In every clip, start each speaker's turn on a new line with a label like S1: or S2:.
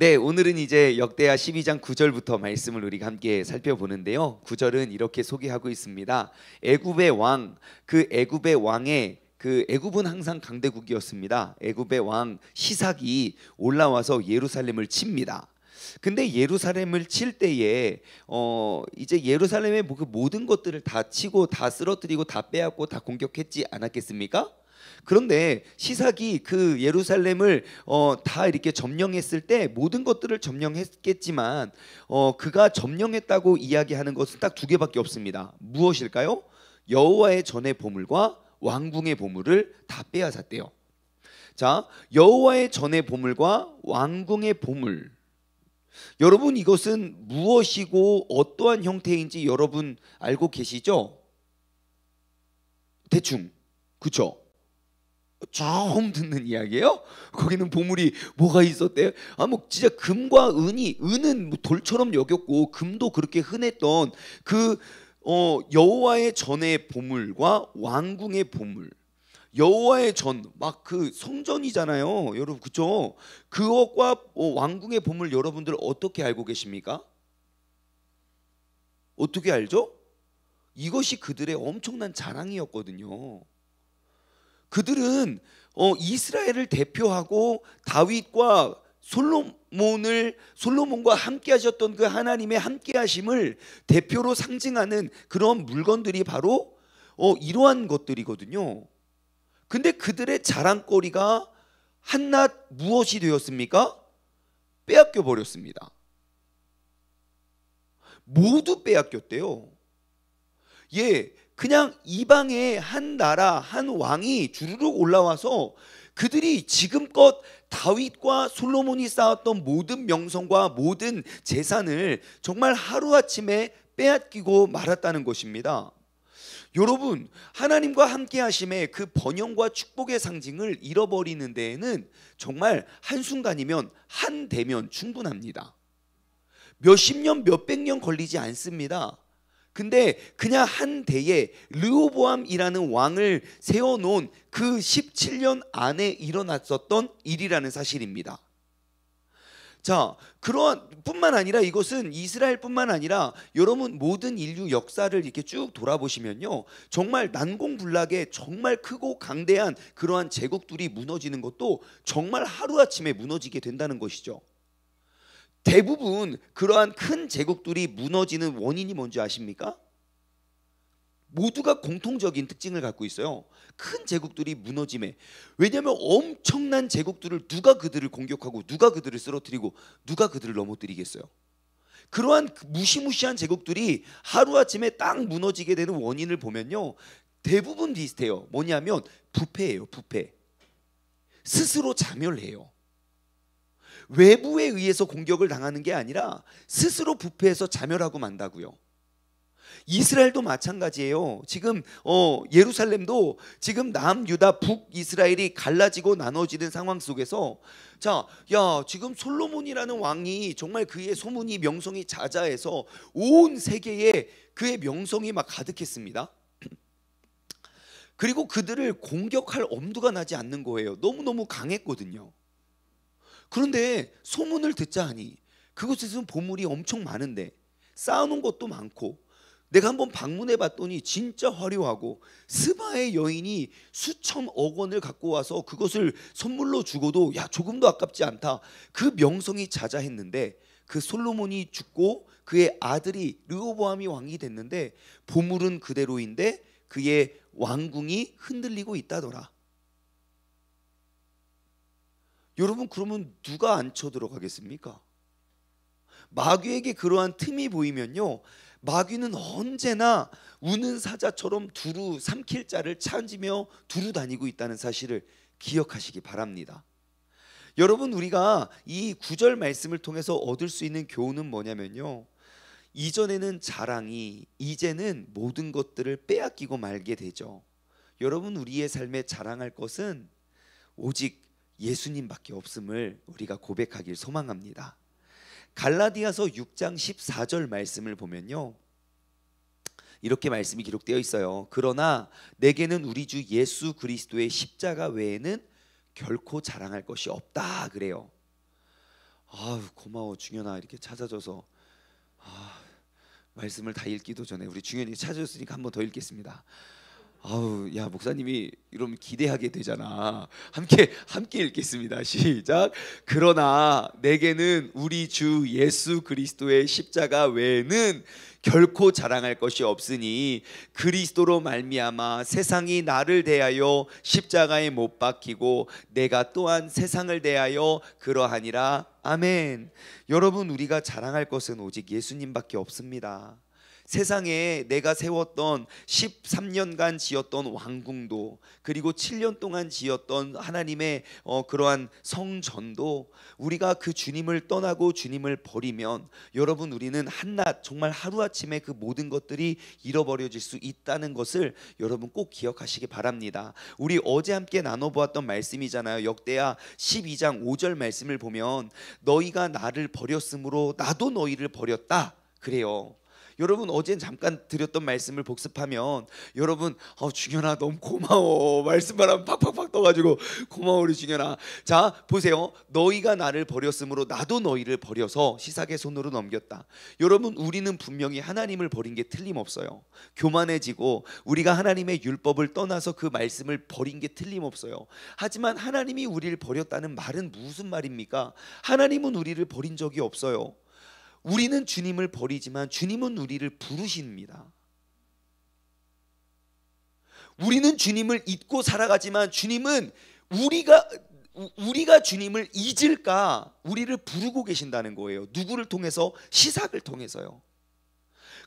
S1: 네, 오늘은 이제 역대하 12장 9절부터 말씀을 우리가 함께 살펴보는데요. 9절은 이렇게 소개하고 있습니다. 애굽의 왕, 그 애굽의 왕의 애굽은 항상 강대국이었습니다. 애굽의 왕 시삭이 올라와서 예루살렘을 칩니다. 근데 예루살렘을 칠 때에 이제 예루살렘의 그 모든 것들을 다 치고 다 쓰러뜨리고 다 빼앗고 다 공격했지 않았겠습니까? 그런데 시삭이 그 예루살렘을 다 이렇게 점령했을 때 모든 것들을 점령했겠지만 그가 점령했다고 이야기하는 것은 딱 두 개밖에 없습니다. 무엇일까요? 여호와의 전의 보물과 왕궁의 보물을 다 빼앗았대요. 자, 여호와의 전의 보물과 왕궁의 보물. 여러분, 이것은 무엇이고 어떠한 형태인지 여러분 알고 계시죠? 대충, 그렇죠? 처음 듣는 이야기예요. 거기는 보물이 뭐가 있었대요? 뭐 진짜 금과 은은 뭐 돌처럼 여겼고 금도 그렇게 흔했던 그 여호와의 전의 보물과 왕궁의 보물. 여호와의 전, 막 그 성전이잖아요, 여러분, 그렇죠? 그것과 왕궁의 보물 여러분들 어떻게 알고 계십니까? 어떻게 알죠? 이것이 그들의 엄청난 자랑이었거든요. 그들은 이스라엘을 대표하고 다윗과 솔로몬과 함께 하셨던 그 하나님의 함께 하심을 대표로 상징하는 그런 물건들이 바로 이러한 것들이거든요. 근데 그들의 자랑거리가 한낱 무엇이 되었습니까? 빼앗겨 버렸습니다. 모두 빼앗겼대요. 예, 그냥 이방의 한 나라 한 왕이 주르륵 올라와서 그들이 지금껏 다윗과 솔로몬이 쌓았던 모든 명성과 모든 재산을 정말 하루아침에 빼앗기고 말았다는 것입니다. 여러분, 하나님과 함께 하심의 그 번영과 축복의 상징을 잃어버리는 데에는 정말 한순간이면 한 대면 충분합니다. 몇십 년 몇백 년 걸리지 않습니다. 근데 그냥 한 대에 르호보암이라는 왕을 세워놓은 그 17년 안에 일어났었던 일이라는 사실입니다. 자, 그러한 뿐만 아니라 이것은 이스라엘뿐만 아니라 여러분 모든 인류 역사를 이렇게 쭉 돌아보시면요, 정말 난공불락의 정말 크고 강대한 그러한 제국들이 무너지는 것도 정말 하루아침에 무너지게 된다는 것이죠. 대부분 그러한 큰 제국들이 무너지는 원인이 뭔지 아십니까? 모두가 공통적인 특징을 갖고 있어요. 큰 제국들이 무너짐에. 왜냐하면 엄청난 제국들을 누가 그들을 공격하고 누가 그들을 쓰러뜨리고 누가 그들을 넘어뜨리겠어요? 그러한 무시무시한 제국들이 하루아침에 딱 무너지게 되는 원인을 보면요, 대부분 비슷해요. 뭐냐면 부패예요. 부패. 스스로 자멸해요. 외부에 의해서 공격을 당하는 게 아니라 스스로 부패해서 자멸하고 만다고요. 이스라엘도 마찬가지예요. 지금 예루살렘도 지금 남유다 북이스라엘이 갈라지고 나눠지는 상황 속에서 지금 솔로몬이라는 왕이 정말 그의 소문이 명성이 자자해서 온 세계에 그의 명성이 막 가득했습니다. 그리고 그들을 공격할 엄두가 나지 않는 거예요. 너무너무 강했거든요. 그런데 소문을 듣자 하니 그곳에서는 보물이 엄청 많은데 쌓아놓은 것도 많고, 내가 한번 방문해 봤더니 진짜 화려하고 스바의 여인이 수천억 원을 갖고 와서 그것을 선물로 주고도 조금도 아깝지 않다. 그 명성이 자자했는데 그 솔로몬이 죽고 그의 아들이 르호보암이 왕이 됐는데 보물은 그대로인데 그의 왕궁이 흔들리고 있다더라. 여러분, 그러면 누가 안 쳐들어가겠습니까? 마귀에게 그러한 틈이 보이면요, 마귀는 언제나 우는 사자처럼 두루 삼킬 자를 찾으며 두루 다니고 있다는 사실을 기억하시기 바랍니다. 여러분, 우리가 이 9절 말씀을 통해서 얻을 수 있는 교훈은 뭐냐면요, 이전에는 자랑이, 이제는 모든 것들을 빼앗기고 말게 되죠. 여러분, 우리의 삶에 자랑할 것은 오직 예수님밖에 없음을 우리가 고백하길 소망합니다. 갈라디아서 6장 14절 말씀을 보면요, 이렇게 말씀이 기록되어 있어요. 그러나 내게는 우리 주 예수 그리스도의 십자가 외에는 결코 자랑할 것이 없다 그래요. 아유 고마워 중현아 이렇게 찾아줘서. 말씀을 다 읽기도 전에 우리 중현이 찾아줬으니까 한 번 더 읽겠습니다. 아우 야 목사님이 이러면 기대하게 되잖아. 함께 읽겠습니다. 시작. 그러나 내게는 우리 주 예수 그리스도의 십자가 외에는 결코 자랑할 것이 없으니 그리스도로 말미암아 세상이 나를 대하여 십자가에 못 박히고 내가 또한 세상을 대하여 그러하니라. 아멘. 여러분 우리가 자랑할 것은 오직 예수님밖에 없습니다. 세상에 내가 세웠던 13년간 지었던 왕궁도, 그리고 7년 동안 지었던 하나님의 그러한 성전도, 우리가 그 주님을 떠나고 주님을 버리면 여러분 우리는 한낱 정말 하루아침에 그 모든 것들이 잃어버려질 수 있다는 것을 여러분 꼭 기억하시기 바랍니다. 우리 어제 함께 나눠보았던 말씀이잖아요. 역대하 12장 5절 말씀을 보면 너희가 나를 버렸으므로 나도 너희를 버렸다 그래요. 여러분 어제 잠깐 드렸던 말씀을 복습하면 여러분 중현아 너무 고마워 말씀만 하면 팍팍팍 떠가지고 고마워 우리 중현아. 자 보세요. 너희가 나를 버렸으므로 나도 너희를 버려서 시삭의 손으로 넘겼다. 여러분 우리는 분명히 하나님을 버린 게 틀림없어요. 교만해지고 우리가 하나님의 율법을 떠나서 그 말씀을 버린 게 틀림없어요. 하지만 하나님이 우리를 버렸다는 말은 무슨 말입니까? 하나님은 우리를 버린 적이 없어요. 우리는 주님을 버리지만 주님은 우리를 부르십니다. 우리는 주님을 잊고 살아가지만 주님은 우리가 주님을 잊을까 우리를 부르고 계신다는 거예요. 누구를 통해서? 시삭을 통해서요.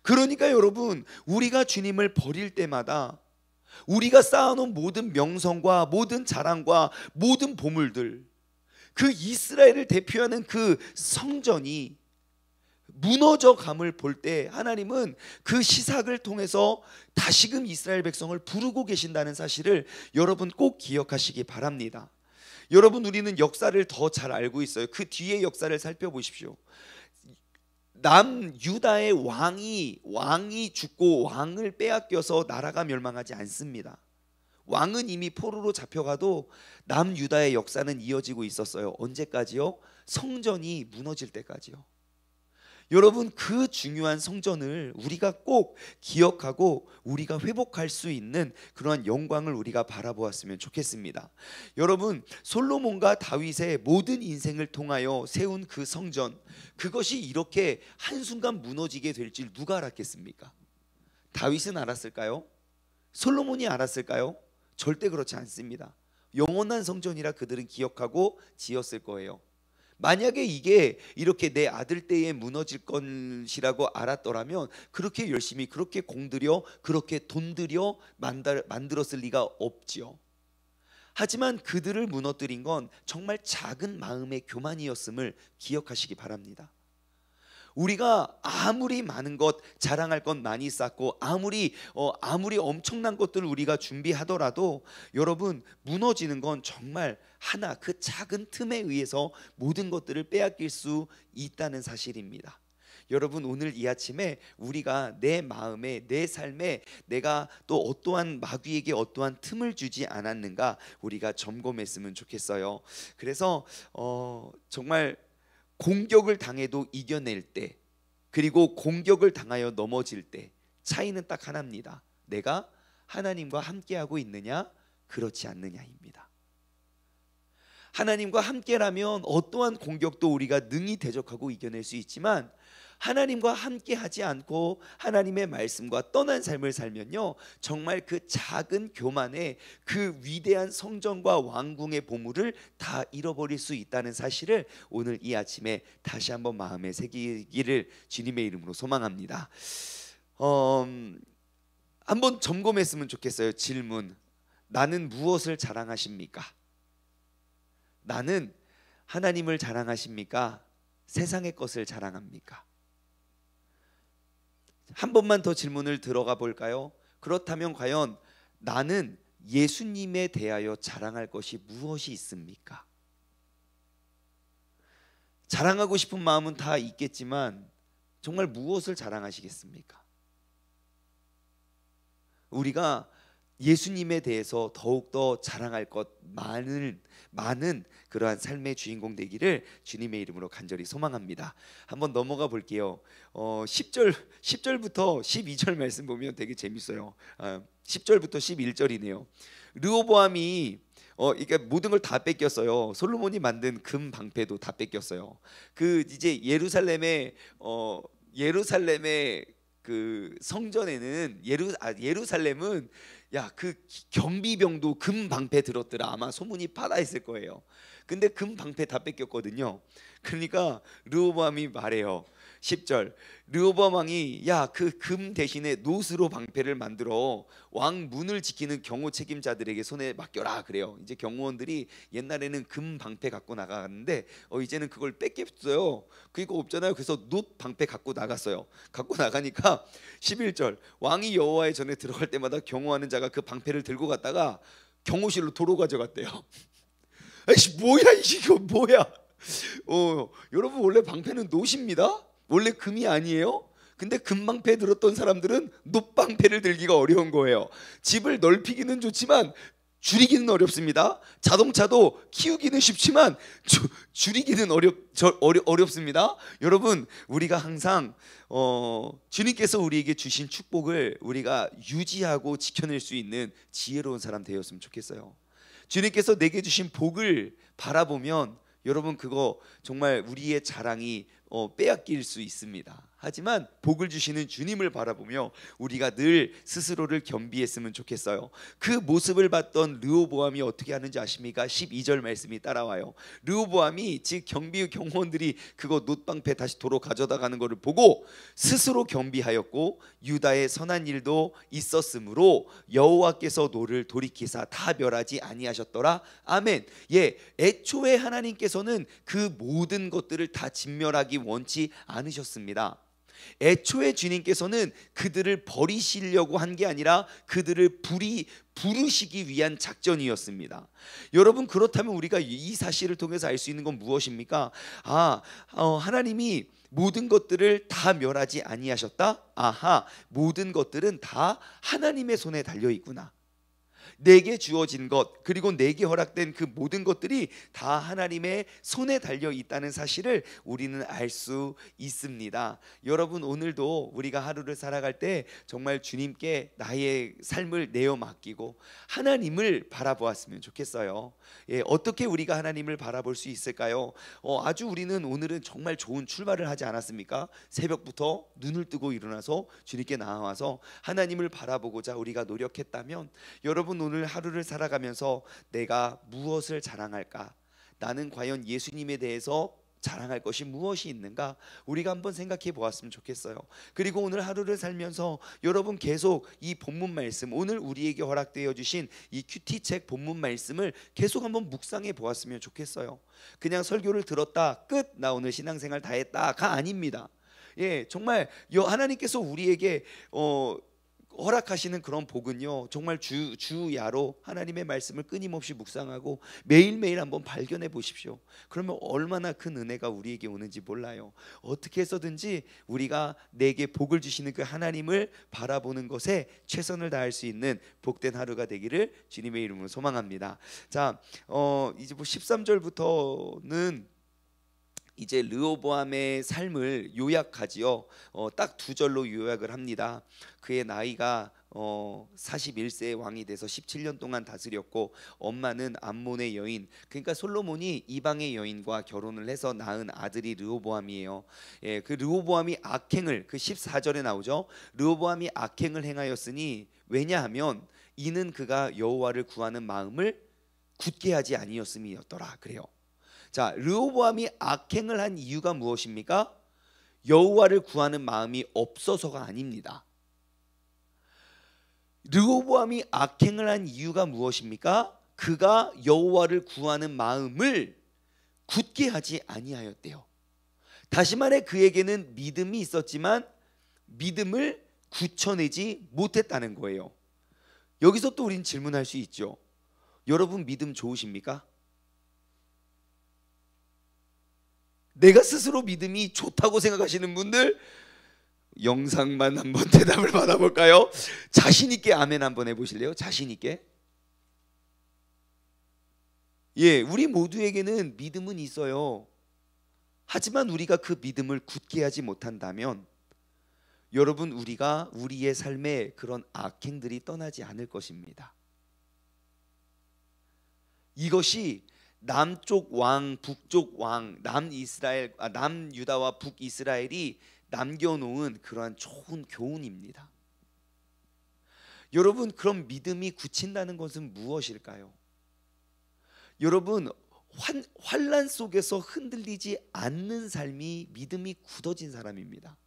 S1: 그러니까 여러분 우리가 주님을 버릴 때마다 우리가 쌓아놓은 모든 명성과 모든 자랑과 모든 보물들, 그 이스라엘을 대표하는 그 성전이 무너져 감을 볼 때 하나님은 그 시삭을 통해서 다시금 이스라엘 백성을 부르고 계신다는 사실을 여러분 꼭 기억하시기 바랍니다. 여러분 우리는 역사를 더 잘 알고 있어요. 그 뒤의 역사를 살펴보십시오. 남유다의 왕이 죽고 왕을 빼앗겨서 나라가 멸망하지 않습니다. 왕은 이미 포로로 잡혀가도 남유다의 역사는 이어지고 있었어요. 언제까지요? 성전이 무너질 때까지요. 여러분 그 중요한 성전을 우리가 꼭 기억하고 우리가 회복할 수 있는 그러한 영광을 우리가 바라보았으면 좋겠습니다. 여러분 솔로몬과 다윗의 모든 인생을 통하여 세운 그 성전, 그것이 이렇게 한순간 무너지게 될 줄 누가 알았겠습니까? 다윗은 알았을까요? 솔로몬이 알았을까요? 절대 그렇지 않습니다. 영원한 성전이라 그들은 기억하고 지었을 거예요. 만약에 이게 이렇게 내 아들 때에 무너질 것이라고 알았더라면 그렇게 열심히 그렇게 공들여 그렇게 돈 들여 만들었을 리가 없지요. 하지만 그들을 무너뜨린 건 정말 작은 마음의 교만이었음을 기억하시기 바랍니다. 우리가 아무리 많은 것 자랑할 것 많이 쌓고 아무리 엄청난 것들을 우리가 준비하더라도 여러분 무너지는 건 정말 하나 그 작은 틈에 의해서 모든 것들을 빼앗길 수 있다는 사실입니다. 여러분 오늘 이 아침에 우리가 내 마음에 내 삶에 내가 또 어떠한 마귀에게 어떠한 틈을 주지 않았는가 우리가 점검했으면 좋겠어요. 그래서 정말 공격을 당해도 이겨낼 때, 그리고 공격을 당하여 넘어질 때 차이는 딱 하나입니다. 내가 하나님과 함께하고 있느냐 그렇지 않느냐입니다. 하나님과 함께라면 어떠한 공격도 우리가 능히 대적하고 이겨낼 수 있지만 하나님과 함께하지 않고 하나님의 말씀과 떠난 삶을 살면요 정말 그 작은 교만에 그 위대한 성전과 왕궁의 보물을 다 잃어버릴 수 있다는 사실을 오늘 이 아침에 다시 한번 마음에 새기기를 주님의 이름으로 소망합니다. 한번 점검했으면 좋겠어요. 질문: 나는 무엇을 자랑하십니까? 나는 하나님을 자랑하십니까? 세상의 것을 자랑합니까? 한 번만 더 질문을 들어가 볼까요? 그렇다면 과연 나는 예수님에 대하여 자랑할 것이 무엇이 있습니까? 자랑하고 싶은 마음은 다 있겠지만 정말 무엇을 자랑하시겠습니까? 우리가 예수님에 대해서 더욱더 자랑할 것 많은 그러한 삶의 주인공 되기를 주님의 이름으로 간절히 소망합니다. 한번 넘어가 볼게요. 10절부터 12절 말씀 보면 되게 재밌어요. 10절부터 11절이네요. 르호보암이 이게 모든 걸 다 뺏겼어요. 솔로몬이 만든 금 방패도 다 뺏겼어요. 그 이제 예루살렘의 그 성전에는 예루살렘은 그 경비병도 금 방패 들었더라. 아마 소문이 파다했을 거예요. 근데 금 방패 다 뺏겼거든요. 그러니까 르호보암이 말해요. 10절 르호보암 왕이 그 금 대신에 노스로 방패를 만들어 왕 문을 지키는 경호 책임자들에게 손에 맡겨라 그래요. 이제 경호원들이 옛날에는 금 방패 갖고 나가는데 이제는 그걸 뺏겼어요. 그거 없잖아요. 그래서 놋 방패 갖고 나갔어요. 갖고 나가니까 11절 왕이 여호와의 전에 들어갈 때마다 경호하는 자가 그 방패를 들고 갔다가 경호실로 도로 가져갔대요. 아이씨 뭐야 이거 뭐야? 여러분 원래 방패는 놋입니다. 원래 금이 아니에요. 근데 금방패 들었던 사람들은 놋방패를 들기가 어려운 거예요. 집을 넓히기는 좋지만 줄이기는 어렵습니다. 자동차도 키우기는 쉽지만 줄이기는 어렵습니다. 여러분 우리가 항상 주님께서 우리에게 주신 축복을 우리가 유지하고 지켜낼 수 있는 지혜로운 사람 되었으면 좋겠어요. 주님께서 내게 주신 복을 바라보면 여러분 그거 정말 우리의 자랑이 빼앗길 수 있습니다. 하지만 복을 주시는 주님을 바라보며 우리가 늘 스스로를 겸비했으면 좋겠어요. 그 모습을 봤던 르호보암이 어떻게 하는지 아십니까? 12절 말씀이 따라와요. 르호보암이 즉 경호원들이 그거 놋방패 다시 도로 가져다 가는 것을 보고 스스로 겸비하였고 유다의 선한 일도 있었으므로 여호와께서 노를 돌이키사 다 멸하지 아니하셨더라. 아멘. 애초에 하나님께서는 그 모든 것들을 다 진멸하기 원치 않으셨습니다. 애초에 주님께서는 그들을 버리시려고 한 게 아니라 그들을 부르시기 위한 작전이었습니다. 여러분 그렇다면 우리가 이 사실을 통해서 알 수 있는 건 무엇입니까? 하나님이 모든 것들을 다 멸하지 아니하셨다. 모든 것들은 다 하나님의 손에 달려 있구나. 내게 주어진 것 그리고 내게 허락된 그 모든 것들이 다 하나님의 손에 달려 있다는 사실을 우리는 알 수 있습니다. 여러분 오늘도 우리가 하루를 살아갈 때 정말 주님께 나의 삶을 내어 맡기고 하나님을 바라보았으면 좋겠어요. 어떻게 우리가 하나님을 바라볼 수 있을까요? 우리는 오늘은 정말 좋은 출발을 하지 않았습니까? 새벽부터 눈을 뜨고 일어나서 주님께 나와서 하나님을 바라보고자 우리가 노력했다면 여러분 오늘 하루를 살아가면서 내가 무엇을 자랑할까? 나는 과연 예수님에 대해서 자랑할 것이 무엇이 있는가? 우리가 한번 생각해 보았으면 좋겠어요. 그리고 오늘 하루를 살면서 여러분 계속 이 본문 말씀, 오늘 우리에게 허락되어 주신 이 큐티책 본문 말씀을 계속 한번 묵상해 보았으면 좋겠어요. 그냥 설교를 들었다 끝, 나 오늘 신앙생활 다 했다가 아닙니다. 정말 하나님께서 우리에게 허락하시는 그런 복은요 정말 주야로 하나님의 말씀을 끊임없이 묵상하고 매일매일 한번 발견해 보십시오. 그러면 얼마나 큰 은혜가 우리에게 오는지 몰라요. 어떻게 해서든지 우리가 내게 복을 주시는 그 하나님을 바라보는 것에 최선을 다할 수 있는 복된 하루가 되기를 주님의 이름으로 소망합니다. 자, 이제 13절부터는 이제 르호보암의 삶을 요약하지요. 딱 두 절로 요약을 합니다. 그의 나이가 41세의 왕이 돼서 17년 동안 다스렸고 엄마는 암몬의 여인, 그러니까 솔로몬이 이방의 여인과 결혼을 해서 낳은 아들이 르호보암이에요. 그 르호보암이 악행을, 그 14절에 나오죠. 르호보암이 악행을 행하였으니 왜냐하면 이는 그가 여호와를 구하는 마음을 굳게 하지 아니었음이었더라 그래요. 자, 르호보암이 악행을 한 이유가 무엇입니까? 여호와를 구하는 마음이 없어서가 아닙니다. 르호보암이 악행을 한 이유가 무엇입니까? 그가 여호와를 구하는 마음을 굳게 하지 아니하였대요. 다시 말해 그에게는 믿음이 있었지만 믿음을 굳혀내지 못했다는 거예요. 여기서 또 우린 질문할 수 있죠. 여러분 믿음 좋으십니까? 내가 스스로 믿음이 좋다고 생각하시는 분들 영상만 한번 대답을 받아볼까요? 자신 있게 아멘 한번 해보실래요? 자신 있게. 예, 우리 모두에게는 믿음은 있어요. 하지만 우리가 그 믿음을 굳게 하지 못한다면 여러분, 우리가 우리의 삶에 그런 악행들이 떠나지 않을 것입니다. 이것이 남쪽 왕, 북쪽 왕, 남유다와 북이스라엘이 남겨놓은 그러한 좋은 교훈입니다. 여러분, 그런 믿음이 굳힌다는 것은 무엇일까요? 여러분, 환난 속에서 흔들리지 않는 삶이 믿음이 굳어진 사람입니다.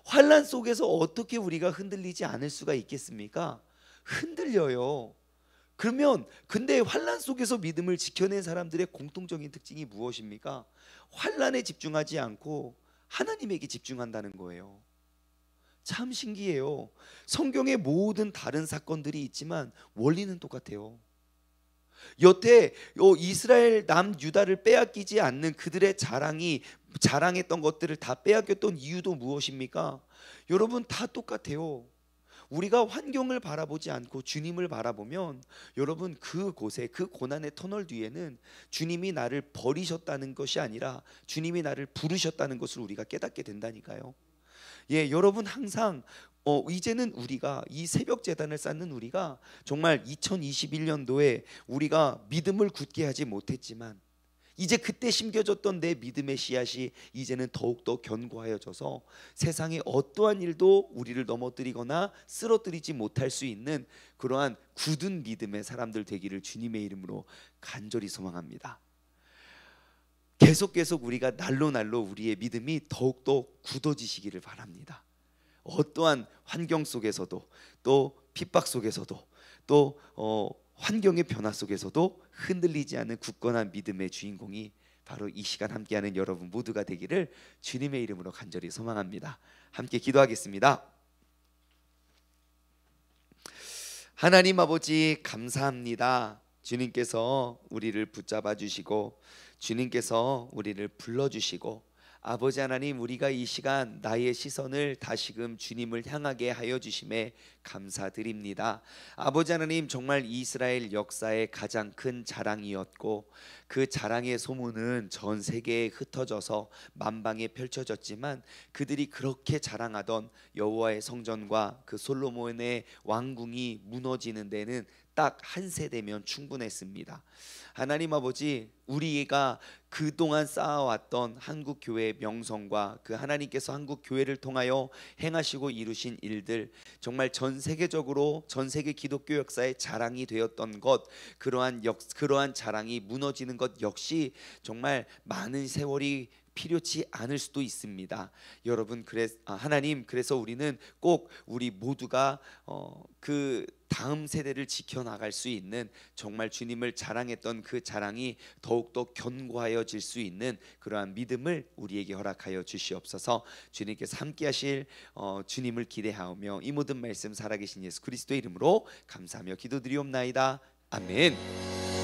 S1: 환난 속에서 어떻게 우리가 흔들리지 않을 수가 있겠습니까? 흔들려요. 그러면 근데 환난 속에서 믿음을 지켜낸 사람들의 공통적인 특징이 무엇입니까? 환난에 집중하지 않고 하나님에게 집중한다는 거예요. 참 신기해요. 성경의 모든 다른 사건들이 있지만 원리는 똑같아요. 여태 이스라엘 남유다를 빼앗기지 않는 그들의 자랑했던 것들을 다 빼앗겼던 이유도 무엇입니까? 여러분, 다 똑같아요. 우리가 환경을 바라보지 않고 주님을 바라보면 여러분, 그곳에, 그 고난의 터널 뒤에는 주님이 나를 버리셨다는 것이 아니라 주님이 나를 부르셨다는 것을 우리가 깨닫게 된다니까요. 예, 여러분, 항상 이제는 우리가 이 새벽 제단을 쌓는 우리가 정말 2021년도에 우리가 믿음을 굳게 하지 못했지만 이제 그때 심겨졌던 내 믿음의 씨앗이 이제는 더욱더 견고하여져서 세상의 어떠한 일도 우리를 넘어뜨리거나 쓰러뜨리지 못할 수 있는 그러한 굳은 믿음의 사람들 되기를 주님의 이름으로 간절히 소망합니다. 계속 우리가 날로 우리의 믿음이 더욱더 굳어지시기를 바랍니다. 어떠한 환경 속에서도, 또 핍박 속에서도, 또 환경의 변화 속에서도 흔들리지 않는 굳건한 믿음의 주인공이 바로 이 시간 함께하는 여러분 모두가 되기를 주님의 이름으로 간절히 소망합니다. 함께 기도하겠습니다. 하나님 아버지, 감사합니다. 주님께서 우리를 붙잡아 주시고 주님께서 우리를 불러주시고, 아버지 하나님, 우리가 이 시간 나의 시선을 다시금 주님을 향하게 하여 주심에 감사드립니다. 아버지 하나님, 정말 이스라엘 역사의 가장 큰 자랑이었고 그 자랑의 소문은 전 세계에 흩어져서 만방에 펼쳐졌지만 그들이 그렇게 자랑하던 여호와의 성전과 그 솔로몬의 왕궁이 무너지는 데는 딱 한 세대면 충분했습니다. 하나님 아버지, 우리가 그동안 쌓아왔던 한국 교회의 명성과 그 하나님께서 한국 교회를 통하여 행하시고 이루신 일들, 정말 전 세계적으로 전 세계 기독교 역사의 자랑이 되었던 것, 그러한 자랑이 무너지는 것 역시 정말 많은 세월이 필요치 않을 수도 있습니다. 여러분, 하나님, 그래서 우리는 꼭 우리 모두가 그 다음 세대를 지켜나갈 수 있는, 정말 주님을 자랑했던 그 자랑이 더욱더 견고하여질 수 있는 그러한 믿음을 우리에게 허락하여 주시옵소서. 주님께서 함께하실 주님을 기대하며 이 모든 말씀 살아계신 예수 그리스도의 이름으로 감사하며 기도드리옵나이다. 아멘.